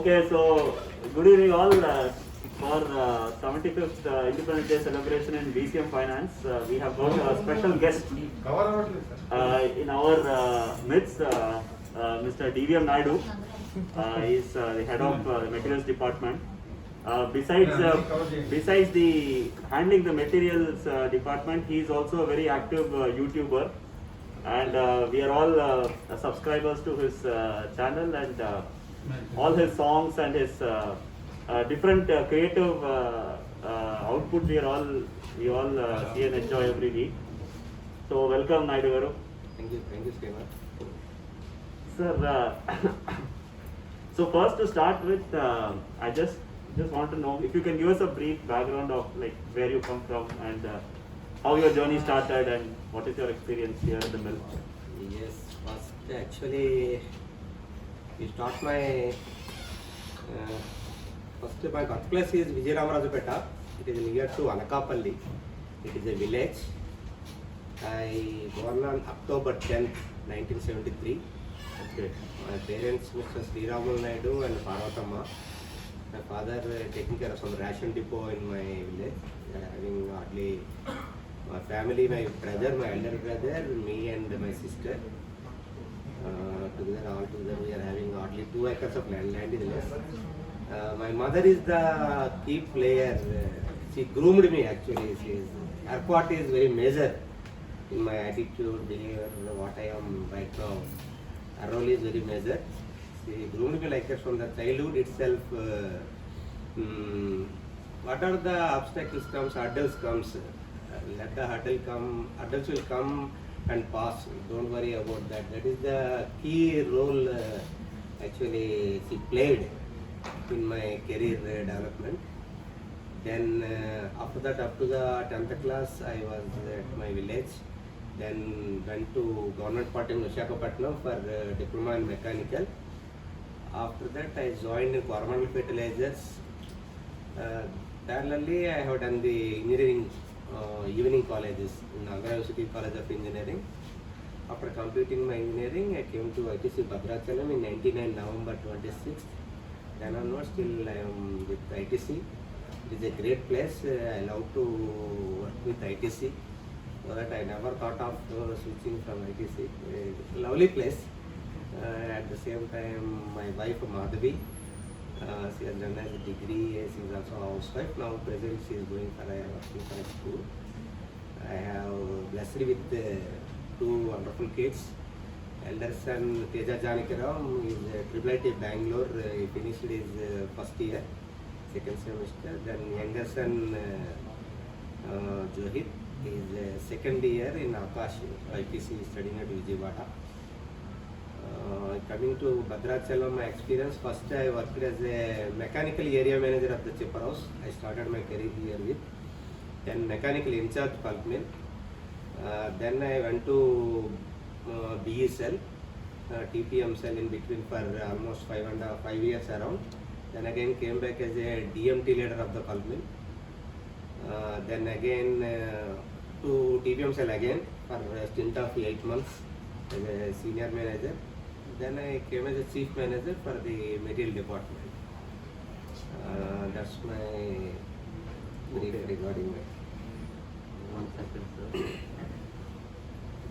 Okay, so good evening all. For 75th Independence Day celebration in BCM Finance, we have got a special guest in our midst, Mr. DVM Naidu. He is the head of the materials department. Besides the handling the materials department, he is also a very active YouTuber, and we are all subscribers to his channel, and all his songs and his different creative output we all see and enjoy every week. So welcome, Naidu garu. Thank you, Srinath. Sir, so first to start with, I just want to know if you can give us a brief background of like where you come from and how your journey started and what is your experience here in the mill. Yes, first actually we start my first my birthplace is Vijayaramarajapeta. It is near to Anakapalli. It is a village. I born on October 10th, 1973. Okay. My parents, Mr. Sriramul Naidu and Parvatamma. My father taking care of some ration depot in my village. Having hardly my family, my brother, my elder brother, me and my sister. All together we are having hardly 2 acres of land is less. My mother is the key player. She groomed me actually. Her part is very major in my attitude, behavior, what I am right now. Her role is very major. She groomed me like that from the childhood itself. What are the obstacles comes, hurdles comes. Let the hurdle come, hurdles will come and pass. Don't worry about that. That is the key role actually she played in my career development. Then after that, up to the 10th class, I was at my village. Then went to Government Polytechnic in Visakhapatnam for diploma in mechanical. After that, I joined in Coromandel Fertilizers. Parallelly, I have done the engineering evening colleges in Andhra University College of Engineering. After completing my engineering, I came to ITC Bhadrachalam in 99 November 26th. Then onwards, still I am with ITC. It is a great place. I love to work with ITC. So that I never thought of switching from ITC. A lovely place. At the same time, my wife Madhavi, she has done a degree. She is also a housewife. Now present she is going for working for a school. I have blessed with 2 wonderful kids. Elder son Teja Janikaram is IIIT Bangalore. He finished his first year, second semester. Then younger son Johit is second year in Akash IPC studying at Vijayawada. Coming to Bhadrachalam, my experience, first I worked as a mechanical area manager of the chipper house. I started my career here with. Then mechanical in charge pulp mill. Then I went to BE cell, TPM cell in between for almost 5 years around. Then again came back as a DMT leader of the pulp mill. Then again to TPM cell again for a stint of 8 months as a senior manager. Then I came as a chief manager for the material department. That's my brief regarding it. 1 second, sir. You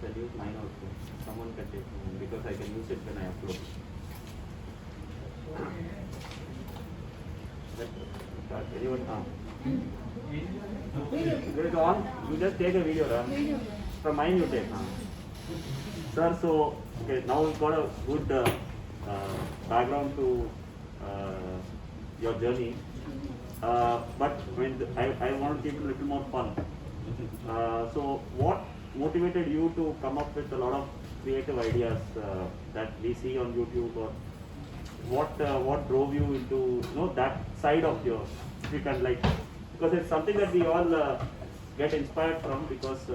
can use mine also. Someone can take mine because I can use it when I upload. Start. Anyone? Will it on? You just take a video, right? From mine you take. Sir, so okay, now we've got a good background to your journey. But when I want to keep it a little more fun. So what motivated you to come up with a lot of creative ideas that we see on YouTube, or what drove you into that side of yours? If you can because it's something that we all get inspired from, because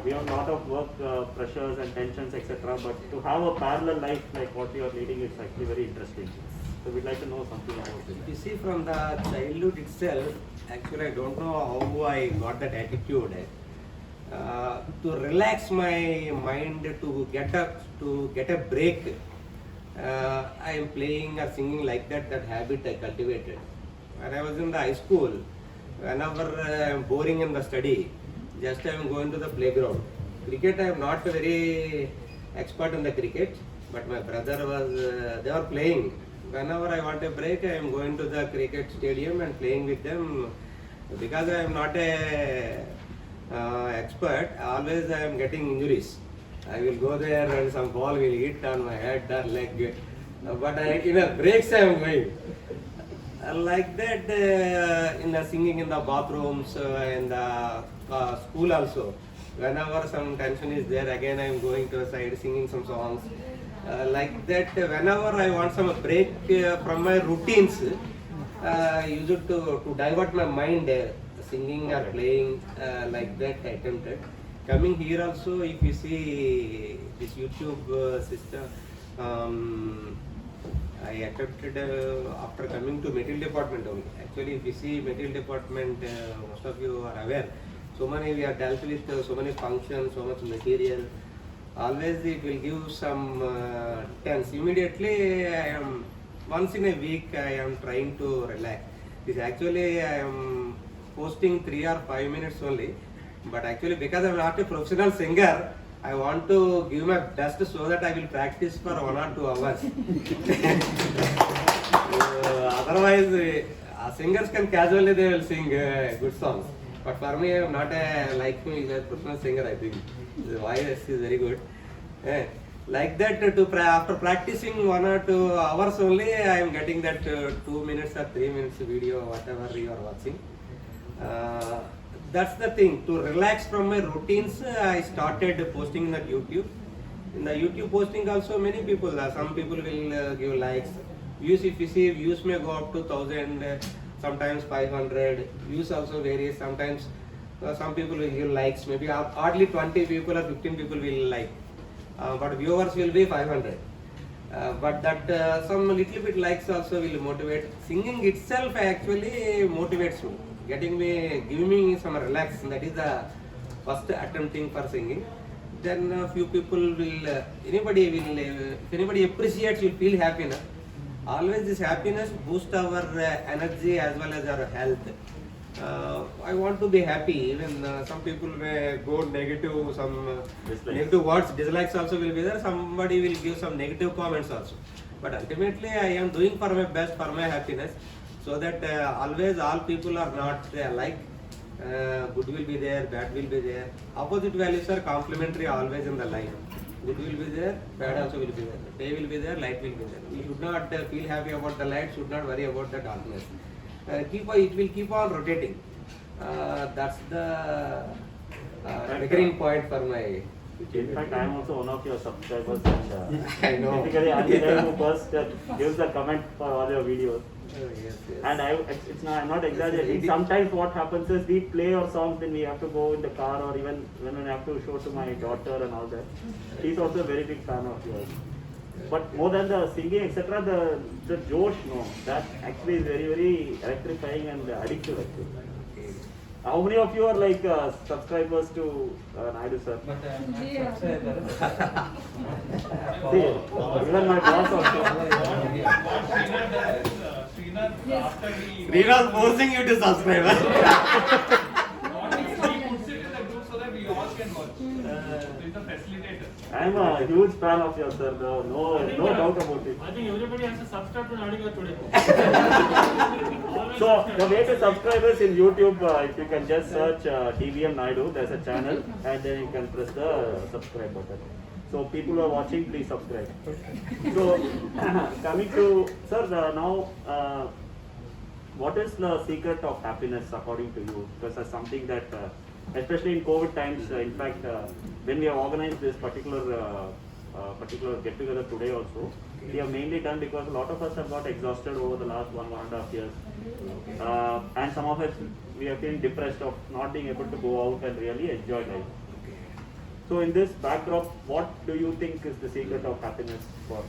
we have a lot of work pressures and tensions, etc. But to have a parallel life like what you are leading is actually very interesting. So we'd like to know something about it. You see, from the childhood itself, actually I don't know how I got that attitude. To relax my mind, to get a break I am playing or singing like that. That habit I cultivated. When I was in the high school, whenever I am boring in the study, just I am going to the playground. Cricket, I am not very expert in the cricket, but my brother was, they were playing. Whenever I want a break, I am going to the cricket stadium and playing with them. Because I am not a expert, always I am getting injuries. I will go there and some ball will hit on my head or leg. But in a breaks I am going. Like that in the singing in the bathrooms, in the school also. Whenever some tension is there, again I am going to a side singing some songs. Like that, whenever I want some break from my routines, I used to divert my mind, singing or playing, like that I attempted. Coming here also, if you see this YouTube system, I attempted after coming to material department only. Actually, if you see material department, most of you are aware. So many we are dealt with, so many functions, so much material. Always it will give some tense. Immediately, I am once in a week I am trying to relax. This actually I am posting 3 or 5 minutes only. But actually, because I am not a professional singer, I want to give my best so that I will practice for 1 or 2 hours. Otherwise, singers can casually they will sing good songs. But for me, I am not like me a professional singer. I think the voice is very good. Like that, after practicing 1 or 2 hours only, I am getting that 2 minutes or 3 minutes video, whatever you are watching. That's the thing. To relax from my routines, I started posting in the YouTube. In the YouTube posting also, many people, some people will give likes. Views, if you see, views may go up to 1,000, sometimes 500. Views also varies. Sometimes some people will give likes. Maybe hardly 20 people or 15 people will like. But viewers will be 500. But that some little bit likes also will motivate. Singing itself actually motivates me. Giving me some relax. That is the first attempting for singing. Then a few people will, if anybody appreciates, you'll feel happiness. Always this happiness boosts our energy as well as our health. I want to be happy. Even some people may go negative, some negative words, dislikes also will be there. Somebody will give some negative comments also. But ultimately, I am doing for my best, for my happiness. So that always all people are not alike. Good will be there, bad will be there. Opposite values are complementary always in the life. Good will be there, bad also will be there. Day will be there, light will be there. We should not feel happy about the light, should not worry about the darkness. It will keep on rotating. That's the recurring point for my. In fact, I am also one of your subscribers. And, I know. Typically, I am the guy who first gives a comment for all your videos. Yes. And I'm not exaggerating. Sometimes what happens is we play your songs, then we have to go in the car, or even when I have to show to my daughter and all that. She's also a very big fan of yours. But more than the singing, etc., the Josh, no, that actually is very, very electrifying and addictive actually. How many of you are like subscribers to Naidu sir? But I'm not subscriber. See, even my boss also. Srinath forcing you to subscribe. I am a huge fan of yours, sir. No doubt about it. I think everybody has to subscribe to Naidu today. So the way to subscribe is in YouTube. If you can just search TVM Naidu, there's a channel, and then you can press the subscribe button. So people who are watching, please subscribe. So coming to sir, now what is the secret of happiness according to you? Because that's something that, especially in COVID times, in fact, when we have organized this particular get together today also, we have mainly done because a lot of us have got exhausted over the last 1.5 years, and some of us we are feeling depressed of not being able to go out and really enjoy life. So in this backdrop, what do you think is the secret of happiness for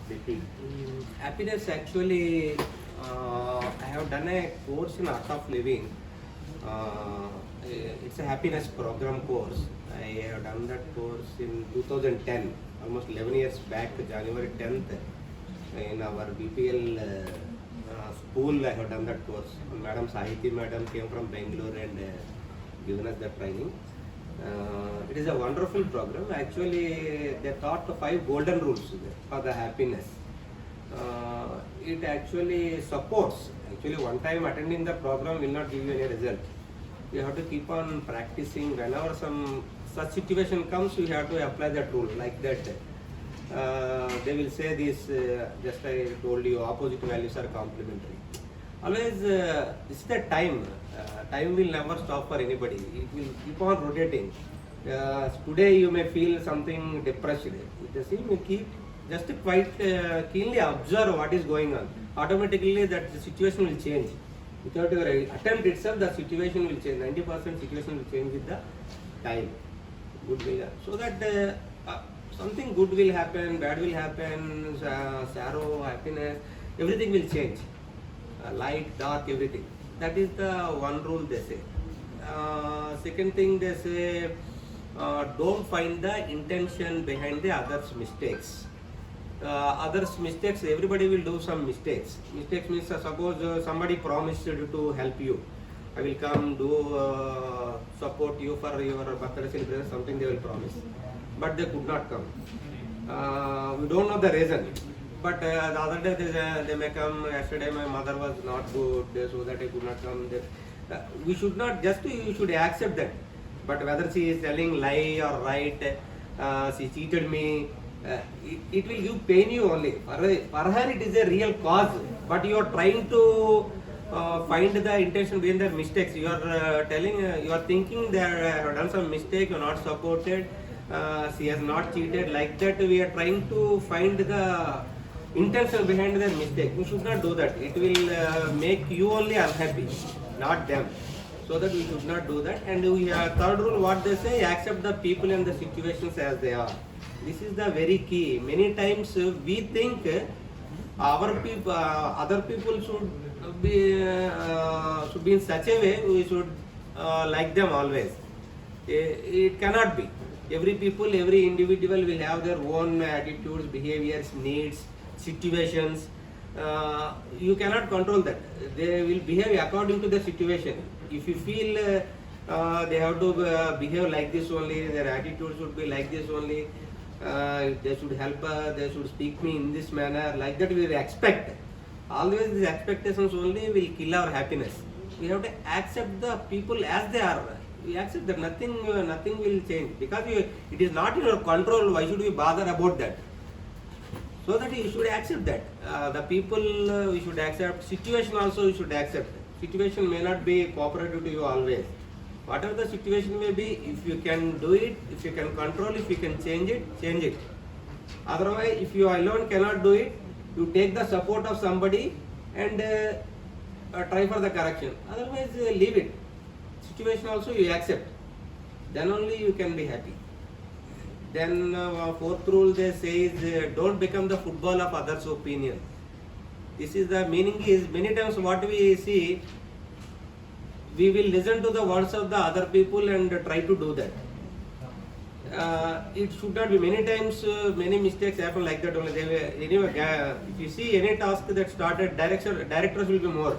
the team? Happiness actually, I have done a course in Art of Living. It's a happiness program course. I have done that course in 2010, almost 11 years back, January 10th. in our BPL school. I have done that course. Madam Sahiti madam came from Bangalore and given us the training. It is a wonderful program. Actually, they taught 5 golden rules for the happiness. It actually supports. Actually, one time attending the program will not give you any result. You have to keep on practicing. Whenever some such situation comes, you have to apply that rule like that. They will say this, just I told you, opposite values are complementary. Always, this is the time. Time will never stop for anybody. It will keep on rotating. Today you may feel something depressed. The same, you keep just quite keenly observe what is going on. Automatically that the situation will change. Without your attempt itself, the situation will change. 90% situation will change with the time. Good will, so that something good will happen, bad will happen, sorrow, happiness, everything will change. Light, dark, everything. That is the one rule they say. Second thing they say, don't find the intention behind the others' mistakes. Others' mistakes, everybody will do some mistakes. Mistakes means suppose somebody promised to help you. I will come do support you for your birthday celebration, something they will promise. But they could not come. We don't know the reason. But the other day they may come. Yesterday my mother was not good, so that I could not come. We should not just, you should accept that. But whether she is telling lie or right, she cheated me, it will give pain you only. For her it is a real cause. But you are trying to find the intention behind their mistakes. You are you are thinking they have done some mistake, you are not supported, she has not cheated. Like that we are trying to find the intention behind their mistake. You should not do that. It will make you only unhappy, not them. So that we should not do that. And third rule, what they say, accept the people and the situations as they are. This is the very key. Many times we think our people, other people should be in such a way we should like them always. It cannot be. Every people, every individual will have their own attitudes, behaviors, needs, situations. You cannot control that. They will behave according to the situation. If you feel they have to behave like this only, their attitude should be like this only, they should help us, they should speak me in this manner, like that we will expect. Always these expectations only will kill our happiness. We have to accept the people as they are. We accept that nothing will change. Because it is not in your control, why should we bother about that? So that you should accept that. The people we should accept, situation also you should accept. Situation may not be cooperative to you always. Whatever the situation may be, if you can do it, if you can control, if you can change it, change it. Otherwise, if you alone cannot do it, you take the support of somebody and try for the correction. Otherwise, leave it. Situation also you accept. Then only you can be happy. Then fourth rule they say is don't become the football of others' opinion. This is the meaning is, many times what we see, we will listen to the words of the other people and try to do that. It should not be. Many times many mistakes happen like that only. Anyway, if you see any task that started, directors will be more.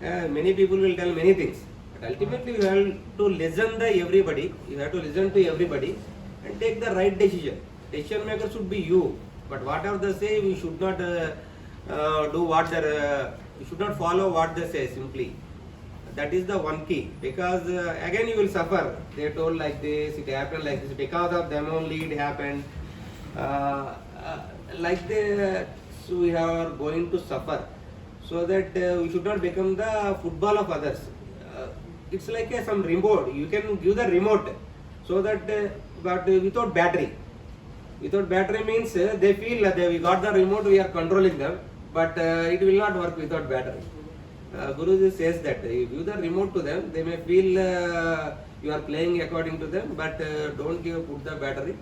Many people will tell many things. But ultimately you have to listen to everybody. You have to listen to everybody and take the right decision. Decision maker should be you. But whatever they say, we should not do what they we should not follow what they say simply. That is the one key, because again you will suffer. They told like this, it happened like this, because of them only it happened. Like this, so we are going to suffer. So that we should not become the football of others. It's like some remote. You can give the remote, so that but without battery. Without battery means they feel that we got the remote, we are controlling them, but it will not work without battery. Guruji says that you give the remote to them, they may feel you are playing according to them, but don't put the battery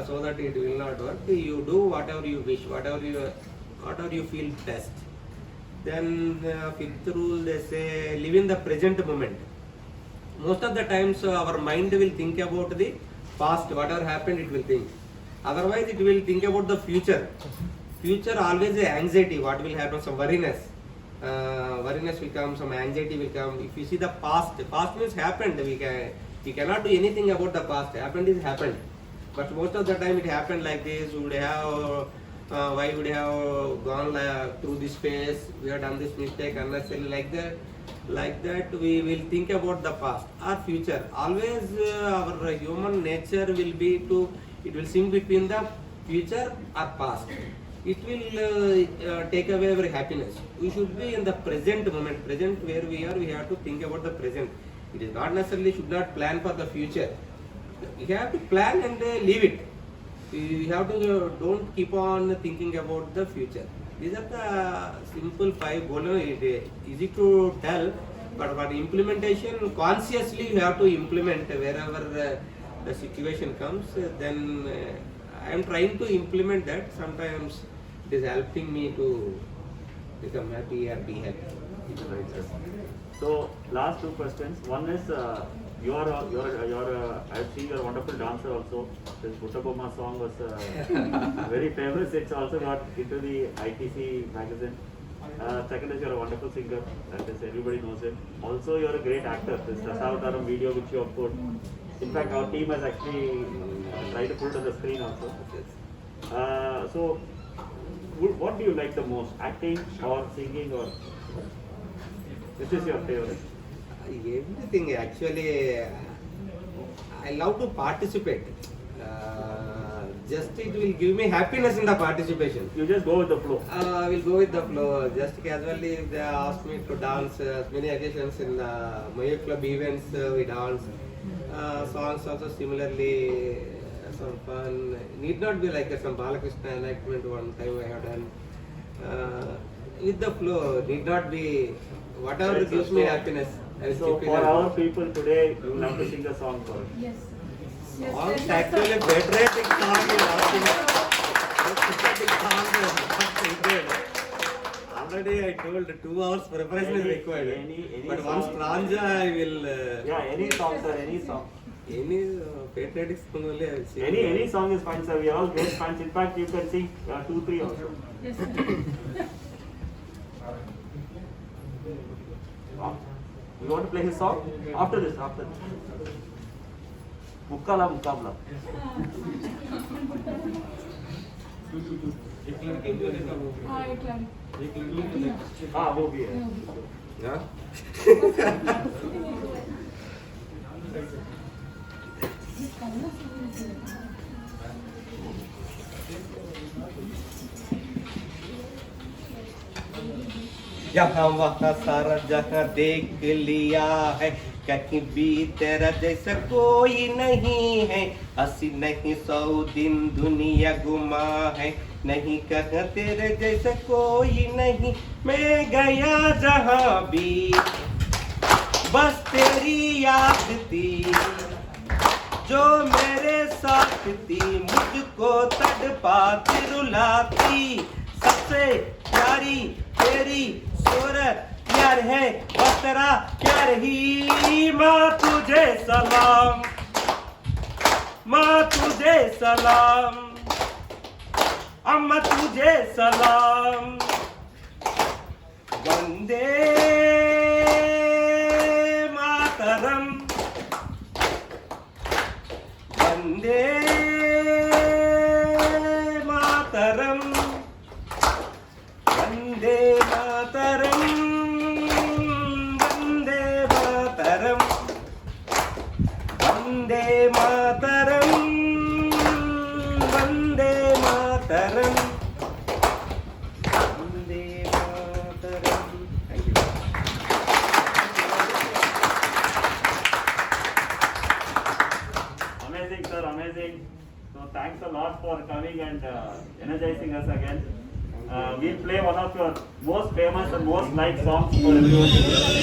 so that it will not work. You do whatever you wish, whatever you feel best. Then fifth rule they say live in the present moment. Most of the times our mind will think about the past, whatever happened it will think. Otherwise it will think about the future. future always a anxiety. What will happen? Some worriness. Worriness will come. Some anxiety will come. If you see the past means happened. We cannot do anything about the past. Happened is happened. But most of the time it happened like this. We would have. Why would have gone through this phase? We have done this mistake unnecessarily like that. Like that, we will think about the past or future. Always our human nature will be to. It will sink between the future or past. It will take away our happiness. We should be in the present moment. Present where we are, we have to think about the present. It is not necessarily should not plan for the future. You have to plan and leave it. You have to don't keep on thinking about the future. These are the simple 5 golden. Easy to tell, but for implementation, consciously you have to implement wherever the situation comes. Then I am trying to implement that. Sometimes it is helping me to become happy or be happy. Right, sir. So last 2 questions. One is I've seen you're a wonderful dancer also. This Buttabomma song was very famous. It's also got into the ITC magazine. Second is you're a wonderful singer. That is, everybody knows it. Also, you're a great actor. This Dasavataram video which you have put. In fact, our team has actually tried to put it on the screen also. So, what do you like the most? Acting or singing, or which is your favorite? Everything actually. I love to participate. Just it will give me happiness in the participation. You just go with the flow. I will go with the flow. Just casually, if they ask me to dance, many occasions in Mayur Club events, we dance. Songs also similarly, some fun. Need not be like some Balakrishna enactment one time I have done. With the flow, need not be whatever Right, gives so- me happiness. I will So keep it for as- our people today, you will have to sing a song for us. Yes. Songs actually patriotic song is asking. Patriotic song is not. Already I told 2 hours preparation is required. Any But one song- stanza I will. Yeah, any song, sir, any song. Any patriotic song only I will sing. Any song is fine, sir. We are all great fans. In fact, you can sing 2, 3 also. Yes, sir. You want to play his song? After this, after this. Mukkala Mukabla. हाँ एक line हाँ, वो भी है. Yeah? यहाँ वहाँ सारा जहाँ देख लिया है, कहीं भी तेरा जैसा कोई नहीं है. अस्सी नहीं 100 दिन दुनिया घुमा है, नहीं कहाँ तेरे जैसा कोई नहीं. मैं गया जहाँ भी बस तेरी याद थी, जो मेरे साथ थी मुझको तड़पाती रुलाती. सबसे प्यारी तेरी सूरत यार है बस तेरा प्यार ही. माँ तुझे सलाम, माँ तुझे सलाम, अम्मा तुझे सलाम. Vande Mataram, Vande Mataram, Vande Mataram, Vande Mataram, Vande Mataram, Vande Mataram, Vande Mataram. Thank you. Amazing, sir, amazing. So thanks a lot for coming and energizing us again. We'll play one of your most famous and most liked songs for everyone.